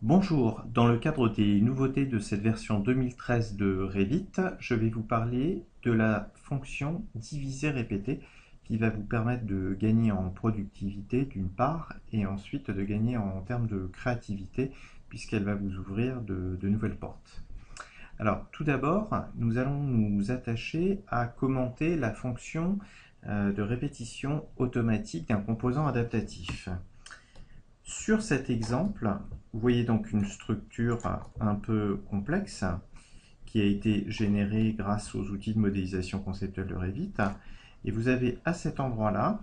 Bonjour, dans le cadre des nouveautés de cette version 2013 de Revit, je vais vous parler de la fonction diviser-répéter qui va vous permettre de gagner en productivité d'une part et ensuite de gagner en termes de créativité puisqu'elle va vous ouvrir de nouvelles portes. Alors tout d'abord, nous allons nous attacher à commenter la fonction de répétition automatique d'un composant adaptatif. Sur cet exemple, vous voyez donc une structure un peu complexe qui a été générée grâce aux outils de modélisation conceptuelle de Revit. Et vous avez à cet endroit-là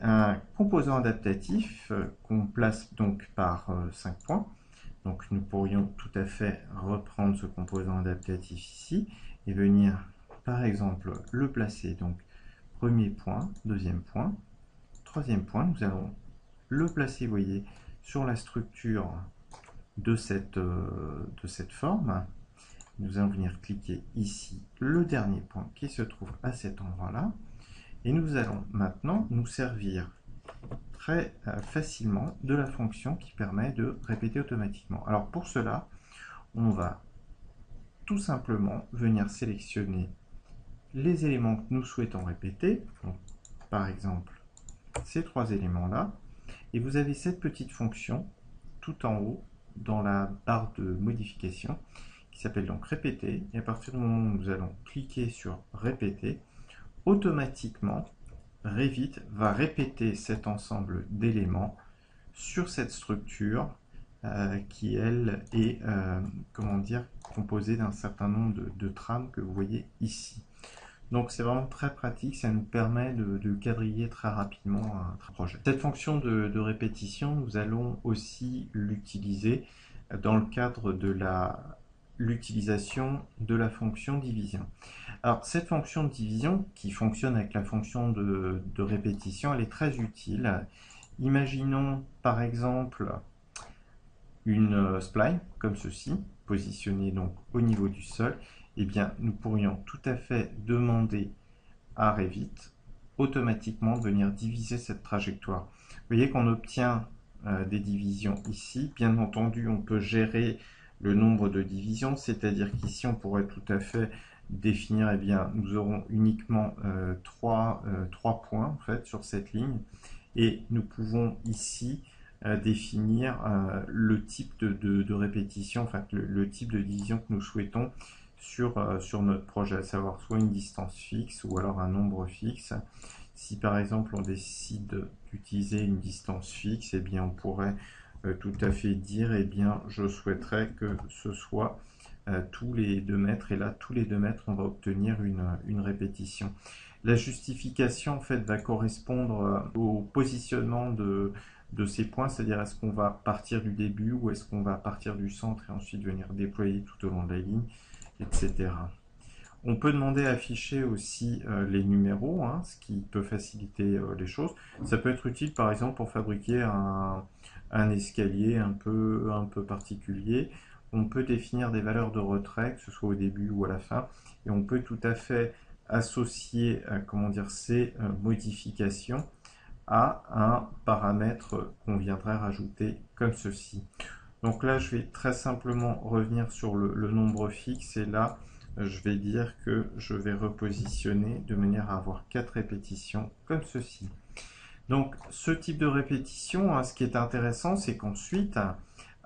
un composant adaptatif qu'on place donc par 5 points. Donc nous pourrions tout à fait reprendre ce composant adaptatif ici et venir par exemple le placer. Donc premier point, deuxième point, troisième point, nous allons le placer, vous voyez, sur la structure de cette forme. Nous allons venir cliquer ici le dernier point qui se trouve à cet endroit-là. Et nous allons maintenant nous servir très facilement de la fonction qui permet de répéter automatiquement. Alors pour cela, on va tout simplement venir sélectionner les éléments que nous souhaitons répéter. Donc, par exemple, ces trois éléments-là. Et vous avez cette petite fonction tout en haut dans la barre de modification qui s'appelle donc répéter. Et à partir du moment où nous allons cliquer sur répéter, automatiquement Revit va répéter cet ensemble d'éléments sur cette structure qui elle est composée d'un certain nombre de trames que vous voyez ici. Donc c'est vraiment très pratique, ça nous permet de quadriller très rapidement un projet. Cette fonction de répétition, nous allons aussi l'utiliser dans le cadre de l'utilisation de la fonction division. Alors cette fonction de division qui fonctionne avec la fonction de répétition, elle est très utile. Imaginons par exemple une spline comme ceci, positionnée donc au niveau du sol. Eh bien, nous pourrions tout à fait demander à Revit automatiquement de venir diviser cette trajectoire. Vous voyez qu'on obtient des divisions ici. Bien entendu, on peut gérer le nombre de divisions, c'est-à-dire qu'ici, on pourrait tout à fait définir, eh bien, nous aurons uniquement 3 points en fait, sur cette ligne. Et nous pouvons ici définir le type de répétition, enfin le type de division que nous souhaitons sur notre projet, à savoir soit une distance fixe ou alors un nombre fixe. Si par exemple on décide d'utiliser une distance fixe, eh bien on pourrait tout à fait dire, eh bien je souhaiterais que ce soit tous les 2 mètres, et là tous les 2 mètres on va obtenir une répétition. La justification en fait va correspondre au positionnement de ces points, c'est-à-dire est-ce qu'on va partir du début ou est-ce qu'on va partir du centre et ensuite venir déployer tout au long de la ligne, etc. On peut demander à afficher aussi les numéros, hein, ce qui peut faciliter les choses. Ça peut être utile par exemple pour fabriquer un escalier un peu particulier. On peut définir des valeurs de retrait, que ce soit au début ou à la fin, et on peut tout à fait associer ces modifications à un paramètre qu'on viendrait rajouter comme ceci. Donc là, je vais très simplement revenir sur le nombre fixe, et là, je vais dire que je vais repositionner de manière à avoir 4 répétitions comme ceci. Donc ce type de répétition, ce qui est intéressant, c'est qu'ensuite,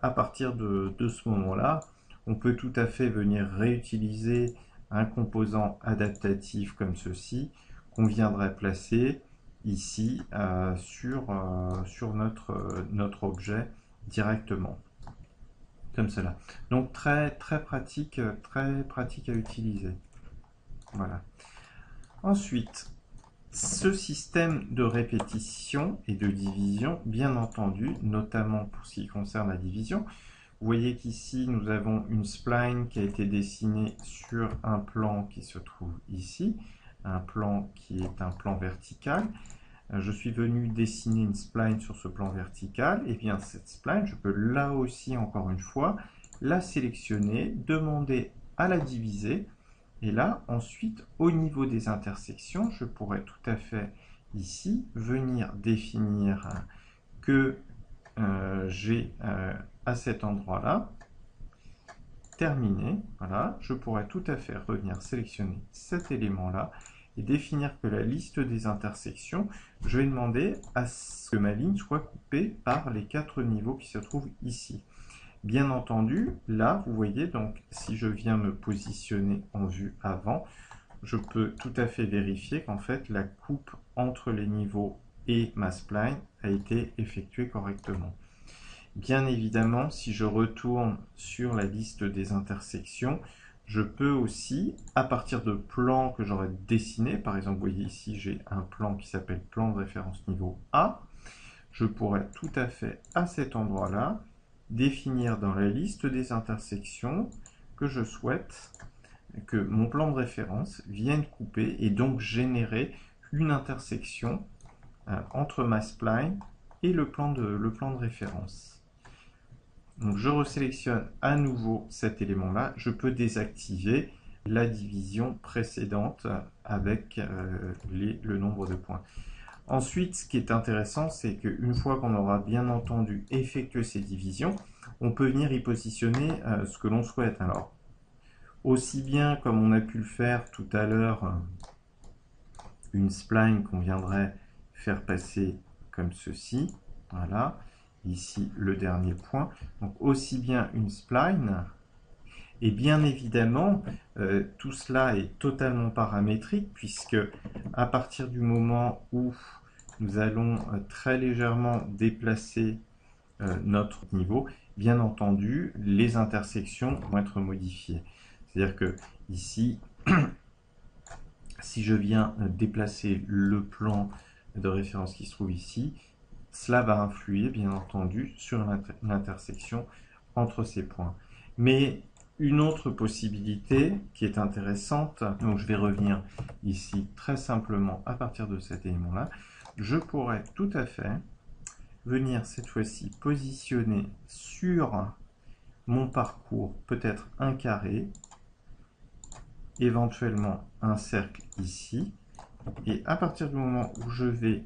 à partir de ce moment-là, on peut tout à fait venir réutiliser un composant adaptatif comme ceci, qu'on viendrait placer ici sur notre objet directement, comme cela. Donc très pratique à utiliser. Voilà. Ensuite, ce système de répétition et de division, bien entendu, notamment pour ce qui concerne la division, vous voyez qu'ici nous avons une spline qui a été dessinée sur un plan qui se trouve ici, un plan qui est un plan vertical. Je suis venu dessiner une spline sur ce plan vertical, et bien cette spline, je peux là aussi encore une fois la sélectionner, demander à la diviser, et là ensuite au niveau des intersections, je pourrais tout à fait ici venir définir que j'ai à cet endroit-là terminé. Voilà, je pourrais tout à fait revenir sélectionner cet élément-là et définir que la liste des intersections, je vais demander à ce que ma ligne soit coupée par les 4 niveaux qui se trouvent ici. Bien entendu, là, vous voyez, donc si je viens me positionner en vue avant, je peux tout à fait vérifier qu'en fait, la coupe entre les niveaux et ma spline a été effectuée correctement. Bien évidemment, si je retourne sur la liste des intersections, je peux aussi, à partir de plans que j'aurais dessinés, par exemple, vous voyez ici, j'ai un plan qui s'appelle plan de référence niveau A, je pourrais tout à fait, à cet endroit-là, définir dans la liste des intersections que je souhaite que mon plan de référence vienne couper et donc générer une intersection entre ma spline et le plan de référence. Donc je resélectionne à nouveau cet élément-là. Je peux désactiver la division précédente avec le nombre de points. Ensuite, ce qui est intéressant, c'est qu'une fois qu'on aura bien entendu effectué ces divisions, on peut venir y positionner ce que l'on souhaite. Alors, aussi bien comme on a pu le faire tout à l'heure, une spline qu'on viendrait faire passer comme ceci. Voilà, ici le dernier point. Donc aussi bien une spline, et bien évidemment, tout cela est totalement paramétrique, puisque à partir du moment où nous allons très légèrement déplacer notre niveau, bien entendu, les intersections vont être modifiées. C'est-à-dire que ici, si je viens déplacer le plan de référence qui se trouve ici, cela va influer, bien entendu, sur l'intersection entre ces points. Mais une autre possibilité qui est intéressante, donc je vais revenir ici très simplement à partir de cet élément-là, je pourrais tout à fait venir cette fois-ci positionner sur mon parcours peut-être un carré, éventuellement un cercle ici, et à partir du moment où je vais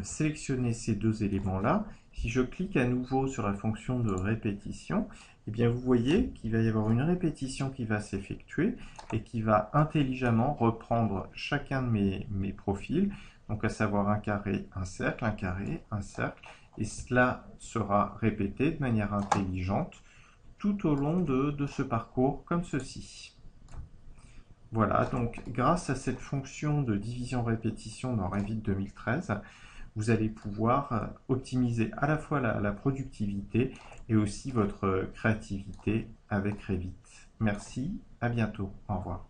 sélectionner ces deux éléments-là, si je clique à nouveau sur la fonction de répétition, eh bien vous voyez qu'il va y avoir une répétition qui va s'effectuer et qui va intelligemment reprendre chacun de mes profils, donc à savoir un carré, un cercle, un carré, un cercle, et cela sera répété de manière intelligente tout au long de ce parcours comme ceci. Voilà, donc grâce à cette fonction de division-répétition dans Revit 2013, vous allez pouvoir optimiser à la fois la productivité et aussi votre créativité avec Revit. Merci, à bientôt, au revoir.